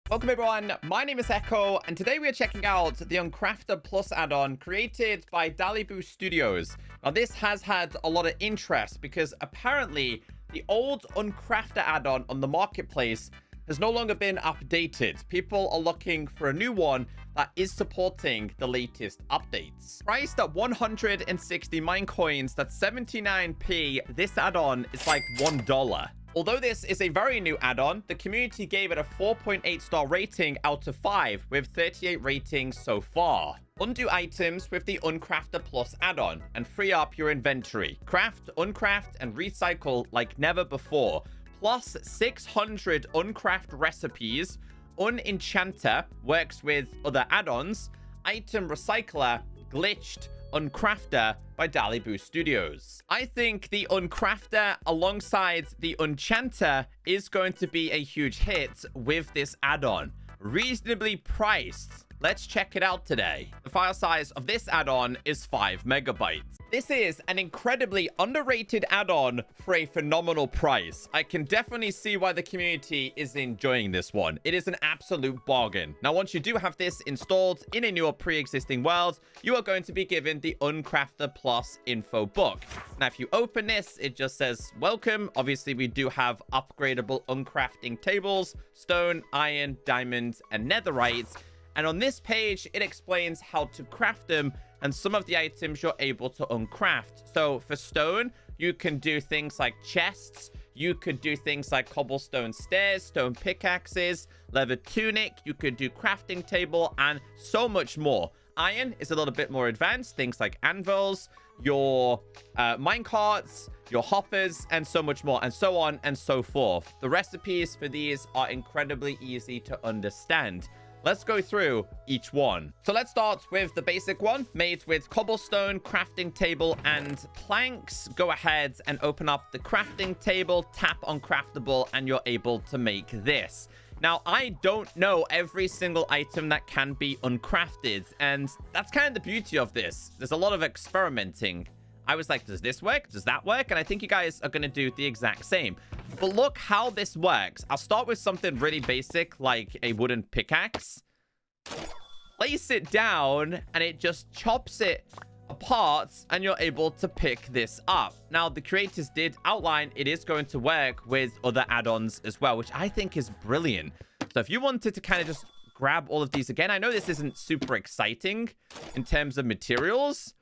Welcome everyone, my name is Echo, and today we are checking out the Uncrafter Plus add-on created by Dalibu Studios. Now this has had a lot of interest because apparently the old Uncrafter add-on on the marketplace has no longer been updated. People are looking for a new one that is supporting the latest updates. Priced at 160 Minecoins, that's 79p, this add-on is like $1. Although this is a very new add-on, the community gave it a 4.8 star rating out of 5 with 38 ratings so far. Undo items with the Uncrafter Plus add-on and free up your inventory. Craft, uncraft, and recycle like never before. Plus 600 uncraft recipes. Unenchanter works with other add-ons. Item Recycler, Glitched Uncrafter by Dalibu Studios. I think the Uncrafter alongside the Unenchanter is going to be a huge hit with this add-on. Reasonably priced. Let's check it out today. The file size of this add-on is 5 megabytes. This is an incredibly underrated add-on for a phenomenal price. I can definitely see why the community is enjoying this one. It is an absolute bargain. Now, once you do have this installed in a new or pre-existing world, you are going to be given the Uncrafter Plus info book. Now, if you open this, it just says, welcome. Obviously, we do have upgradable uncrafting tables, stone, iron, diamonds, and netherite. And on this page, it explains how to craft them and some of the items you're able to uncraft. So for stone, you can do things like chests. You could do things like cobblestone stairs, stone pickaxes, leather tunic. You could do crafting table and so much more. Iron is a little bit more advanced. Things like anvils, your minecarts, your hoppers, and so much more, and so on and so forth. The recipes for these are incredibly easy to understand. Let's go through each one. So let's start with the basic one, made with cobblestone, crafting table, and planks. Go ahead and open up the crafting table, tap on craftable, and you're able to make this. Now, I don't know every single item that can be uncrafted, and that's kind of the beauty of this. There's a lot of experimenting. I was like, does this work? Does that work? And I think you guys are going to do the exact same. But look how this works. I'll start with something really basic, like a wooden pickaxe. Place it down, and it just chops it apart, and you're able to pick this up. Now, the creators did outline it is going to work with other add-ons as well, which I think is brilliant. So if you wanted to kind of just grab all of these again, I know this isn't super exciting in terms of materials,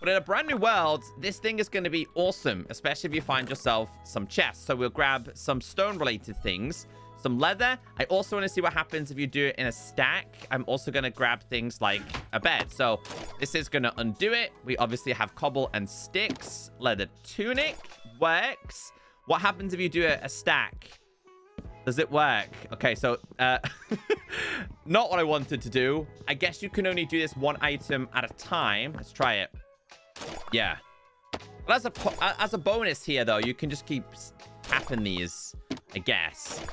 but in a brand new world, this thing is going to be awesome, especially if you find yourself some chests. So we'll grab some stone-related things, some leather. I also want to see what happens if you do it in a stack. I'm also going to grab things like a bed. So this is going to undo it. We obviously have cobble and sticks. Leather tunic works. What happens if you do a stack? Does it work? Okay, so not what I wanted to do. I guess you can only do this one item at a time. Let's try it. Yeah. But as a bonus here, though, you can just keep tapping these, I guess.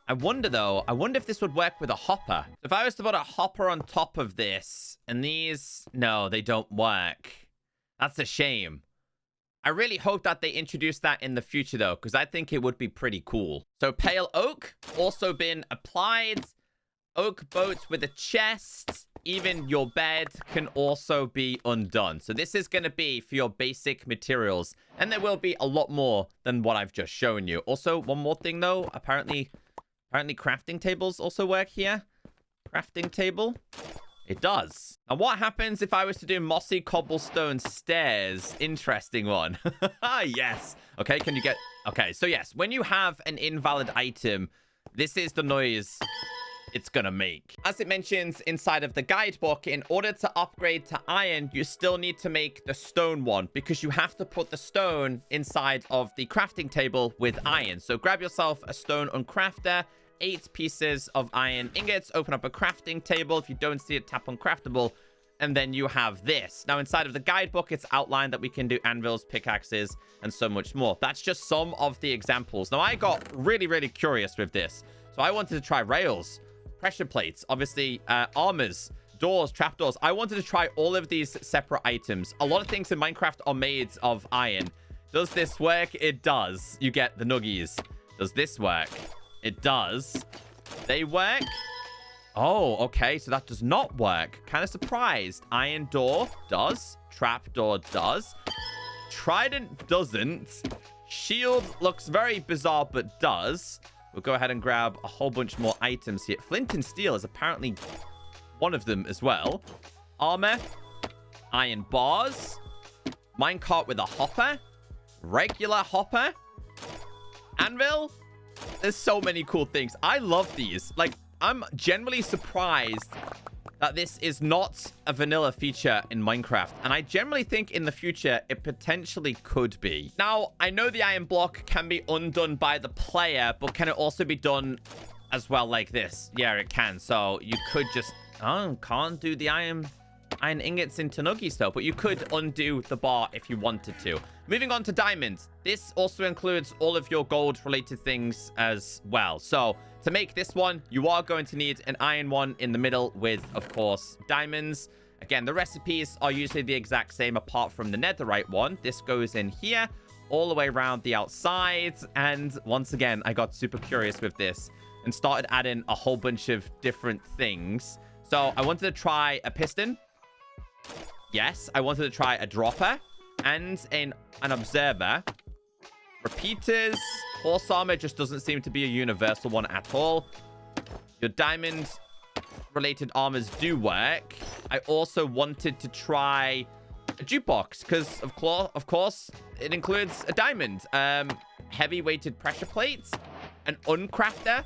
I wonder, though, if this would work with a hopper. If I was to put a hopper on top of this, and these... No, they don't work. That's a shame. I really hope that they introduce that in the future, though, because I think it would be pretty cool. So, pale oak, also been applied. Oak boats with a chest. Even your bed can also be undone. So this is going to be for your basic materials. And there will be a lot more than what I've just shown you. Also, one more thing, though. Apparently crafting tables also work here. Crafting table. It does. Now, what happens if I was to do mossy cobblestone stairs? Interesting one. Yes. Okay, can you get... Okay, so yes, when you have an invalid item, this is the noise it's gonna make. As it mentions inside of the guidebook, in order to upgrade to iron, you still need to make the stone one because you have to put the stone inside of the crafting table with iron. So grab yourself a stone uncrafter, 8 pieces of iron ingots, open up a crafting table. If you don't see it, tap on craftable, and then you have this. Now, inside of the guidebook, it's outlined that we can do anvils, pickaxes, and so much more. That's just some of the examples. Now, I got really, really curious with this. So I wanted to try rails, pressure plates, obviously armors, doors, trapdoors. I wanted to try all of these separate items. A lot of things in Minecraft are made of iron. Does this work? It does. You get the nuggies. Does this work? It does. They work. Oh, okay. So that does not work. Kind of surprised. Iron door does. Trapdoor does. Trident doesn't. Shield looks very bizarre, but does. We'll go ahead and grab a whole bunch more items here. Flint and steel is apparently one of them as well. Armor. Iron bars. Minecart with a hopper. Regular hopper. Anvil. There's so many cool things. I love these. Like, I'm generally surprised that this is not a vanilla feature in Minecraft. And I generally think in the future, it potentially could be. Now, I know the iron block can be undone by the player, but can it also be done as well like this? Yeah, it can. So you could just... Oh, can't do the iron ingots into nuggies though, but you could undo the bar if you wanted to. Moving on to diamonds. This also includes all of your gold related things as well. So to make this one, you are going to need an iron one in the middle with, of course, diamonds. Again, the recipes are usually the exact same apart from the netherite one. This goes in here all the way around the outside. And once again, I got super curious with this and started adding a whole bunch of different things. So I wanted to try a piston. Yes, I wanted to try a dropper and an observer. Repeaters. Horse armor just doesn't seem to be a universal one at all. Your diamond related armors do work. I also wanted to try a jukebox because of course it includes a diamond. Heavy weighted pressure plates. An uncrafter.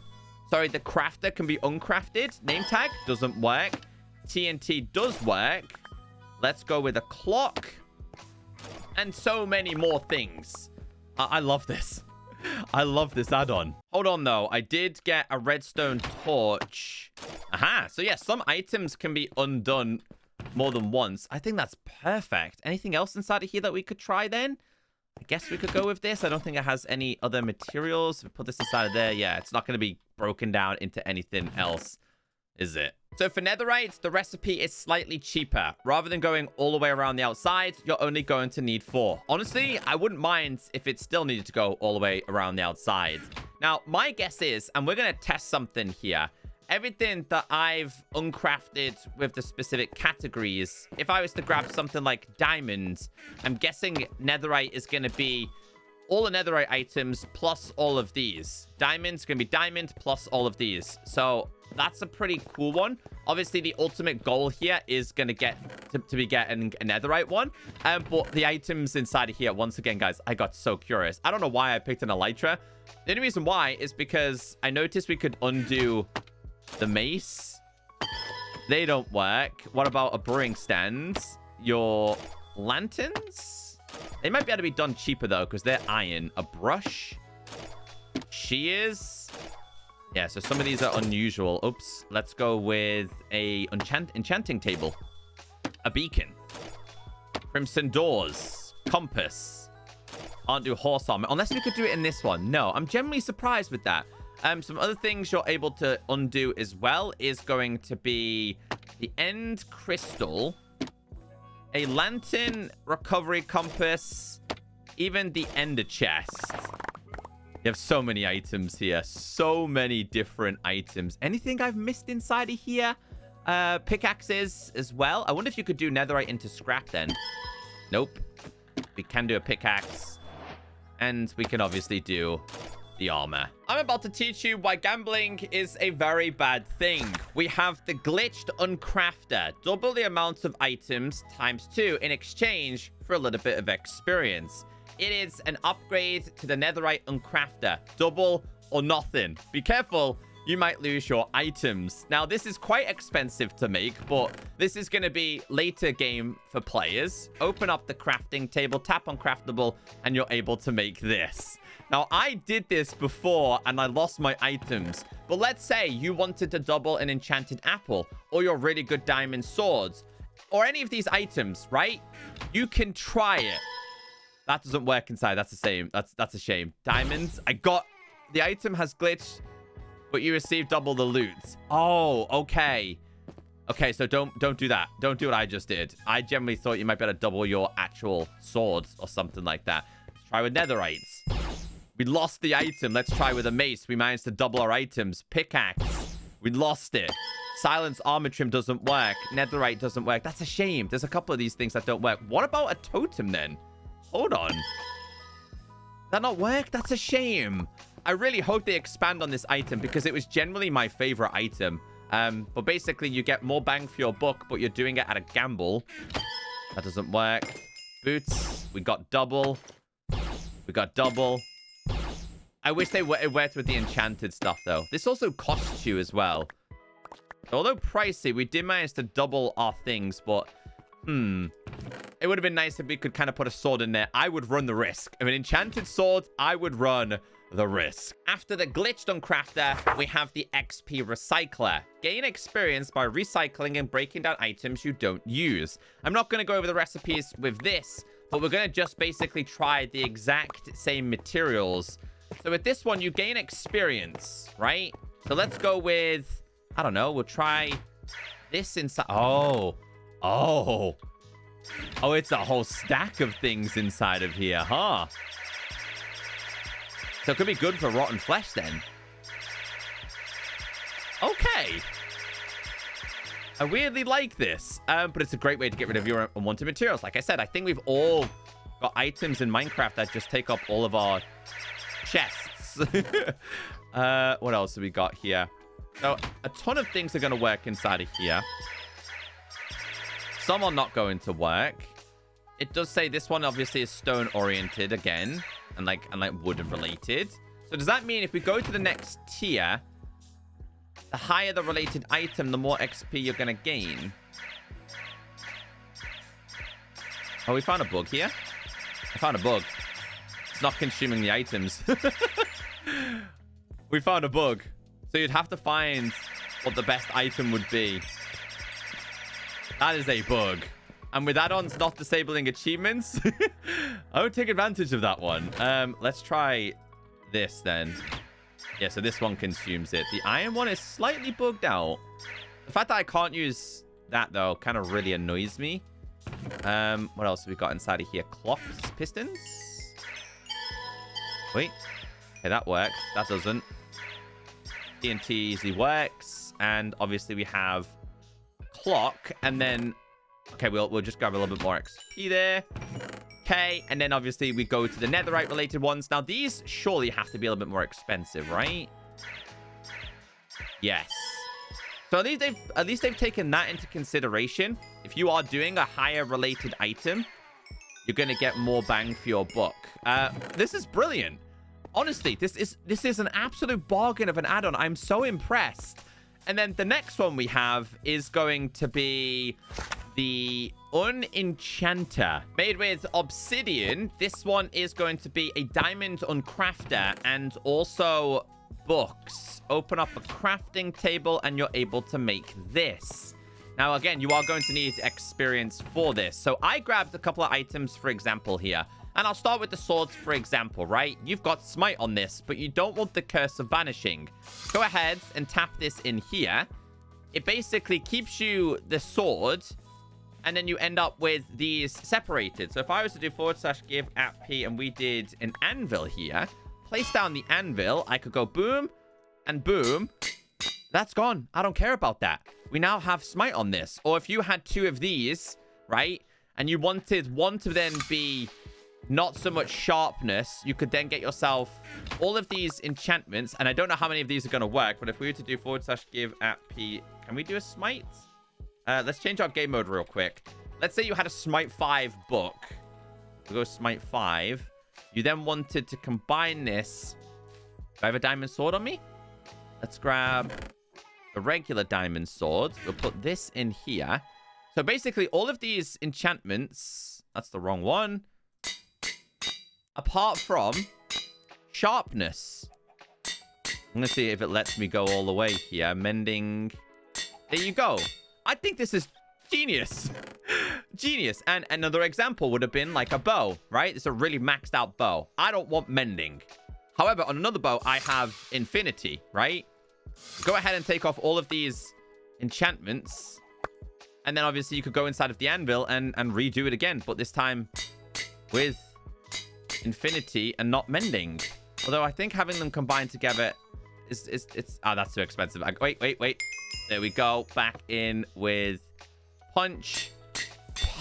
Sorry, the crafter can be uncrafted. Name tag doesn't work. TNT does work. Let's go with a clock. And so many more things. I love this. I love this add-on. Hold on, though. I did get a redstone torch. Aha. So, yeah, some items can be undone more than once. I think that's perfect. Anything else inside of here that we could try, then? I guess we could go with this. I don't think it has any other materials. If we put this inside of there, yeah, it's not going to be broken down into anything else, is it? So for netherite, the recipe is slightly cheaper. Rather than going all the way around the outside, you're only going to need 4. Honestly, I wouldn't mind if it still needed to go all the way around the outside. Now, my guess is, and we're going to test something here, everything that I've uncrafted with the specific categories, if I was to grab something like diamonds, I'm guessing netherite is going to be all the netherite items plus all of these. Diamond's going to be diamond plus all of these. So that's a pretty cool one. Obviously, the ultimate goal here is going to get to be getting a netherite one. But the items inside of here, once again, guys, I got so curious. I don't know why I picked an elytra. The only reason why is because I noticed we could undo the mace. They don't work. What about a brewing stand? Your lanterns? They might be able to be done cheaper, though, because they're iron. A brush. Shears. Yeah, so some of these are unusual. Oops. Let's go with a enchanting table. A beacon. Crimson doors. Compass. Can't do horse armor. Unless we could do it in this one. No, I'm generally surprised with that. Some other things you're able to undo as well is going to be the end crystal, a lantern recovery compass, even the ender chest. You have so many items here. So many different items. Anything I've missed inside of here? Pickaxes as well. I wonder if you could do netherite into scrap then. Nope. We can do a pickaxe. And we can obviously do the armor. I'm about to teach you why gambling is a very bad thing. We have the Glitched Uncrafter. Double the amount of items times 2 in exchange for a little bit of experience. It is an upgrade to the netherite Uncrafter. Double or nothing. Be careful, you might lose your items. Now, this is quite expensive to make, but this is going to be later game for players. Open up the crafting table, tap on craftable, and you're able to make this. Now, I did this before, and I lost my items. But let's say you wanted to double an enchanted apple, or your really good diamond swords, or any of these items, right? You can try it. That doesn't work inside. That's the same. That's a shame. Diamonds. I got... The item has glitched, but you received double the loot. Oh, okay. Okay, so don't do that. Don't do what I just did. I generally thought you might be able to double your actual swords or something like that. Let's try with netherites. We lost the item. Let's try with a mace. We managed to double our items. Pickaxe. We lost it. silence armor trim doesn't work. Netherite doesn't work. That's a shame. There's a couple of these things that don't work. What about a totem then? Hold on. That not work? That's a shame. I really hope they expand on this item because it was generally my favorite item. But basically, you get more bang for your buck, but you're doing it at a gamble. That doesn't work. Boots. We got double. We got double. I wish it worked with the enchanted stuff, though. This also costs you as well. Although pricey, we did manage to double our things, but... It would have been nice if we could kind of put a sword in there. I would run the risk. If an enchanted sword, I would run the risk. After the Glitched Uncrafter, we have the XP Recycler. Gain experience by recycling and breaking down items you don't use. I'm not going to go over the recipes with this, but we're going to just basically try the exact same materials. So with this one, you gain experience, right? So let's go with, I don't know, we'll try this inside. Oh, it's a whole stack of things inside of here, huh? So it could be good for rotten flesh then. Okay. I weirdly like this, but it's a great way to get rid of your unwanted materials. Like I said, I think we've all got items in Minecraft that just take up all of our chests. What else have we got here? So a ton of things are going to work inside of here. Some are not going to work. It does say this one obviously is stone oriented again, and like wooden related. So does that mean if we go to the next tier, the higher the related item, the more XP you're going to gain? Oh, we found a bug here. I found a bug. It's not consuming the items. We found a bug. So you'd have to find what the best item would be. That is a bug. And with add-ons not disabling achievements, I would take advantage of that one. Let's try this then. Yeah, so this one consumes it. The iron one is slightly bugged out. The fact that I can't use that, though, kind of really annoys me. What else have we got inside of here? Clocks, pistons? Wait. Okay, that works. That doesn't. TNT easily works. And obviously we have clock, and then okay, we'll just grab a little bit more XP there. Okay, and then obviously we go to the netherite related ones. Now these surely have to be a little bit more expensive, right? Yes. So at least they've taken that into consideration. If you are doing a higher related item, you're going to get more bang for your buck. This is brilliant. Honestly, this is an absolute bargain of an add-on. I'm so impressed. And then the next one we have is going to be the Unenchanter. Made with obsidian. This one is going to be a diamond uncrafter and also books. Open up a crafting table and you're able to make this. Now, again, you are going to need experience for this. So I grabbed a couple of items, for example, here. And I'll start with the swords, for example, right? You've got smite on this, but you don't want the curse of vanishing. Go ahead and tap this in here. It basically keeps you the sword, and then you end up with these separated. So if I was to do /give @p and we did an anvil here, place down the anvil, I could go boom and boom. That's gone. I don't care about that. We now have smite on this. Or if you had two of these, right, and you wanted one to then be not so much sharpness, you could then get yourself all of these enchantments. And I don't know how many of these are going to work, but if we were to do /give @p, can we do a smite? Let's change our game mode real quick. Let's say you had a smite 5 book. We'll go smite 5. You then wanted to combine this. Do I have a diamond sword on me? Let's grab a regular diamond sword. We'll put this in here. So basically all of these enchantments, that's the wrong one, apart from sharpness. I'm going to see if it lets me go all the way here. Mending. There you go. I think this is genius. Genius. And another example would have been like a bow, right? It's a really maxed out bow. I don't want mending. However, on another bow, I have infinity, right? Go ahead and take off all of these enchantments. And then obviously you could go inside of the anvil and redo it again. But this time with infinity and not mending. Although I think having them combined together it's that's too expensive. Wait. There we go. Back in with punch.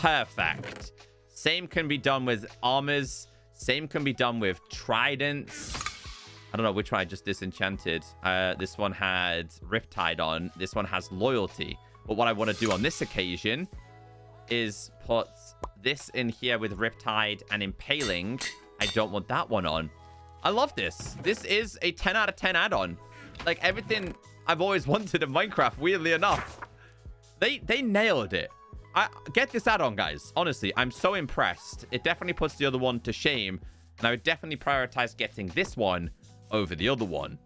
Perfect. Same can be done with armors. Same can be done with tridents. I don't know which one I just disenchanted. This one had Riptide on. This one has loyalty. But what I want to do on this occasion is put this in here with Riptide and Impaling. I don't want that one on. I love this. This is a 10 out of 10 add-on. Like everything I've always wanted in Minecraft, weirdly enough. They nailed it. Get this add-on, guys. Honestly, I'm so impressed. It definitely puts the other one to shame. And I would definitely prioritize getting this one over the other one.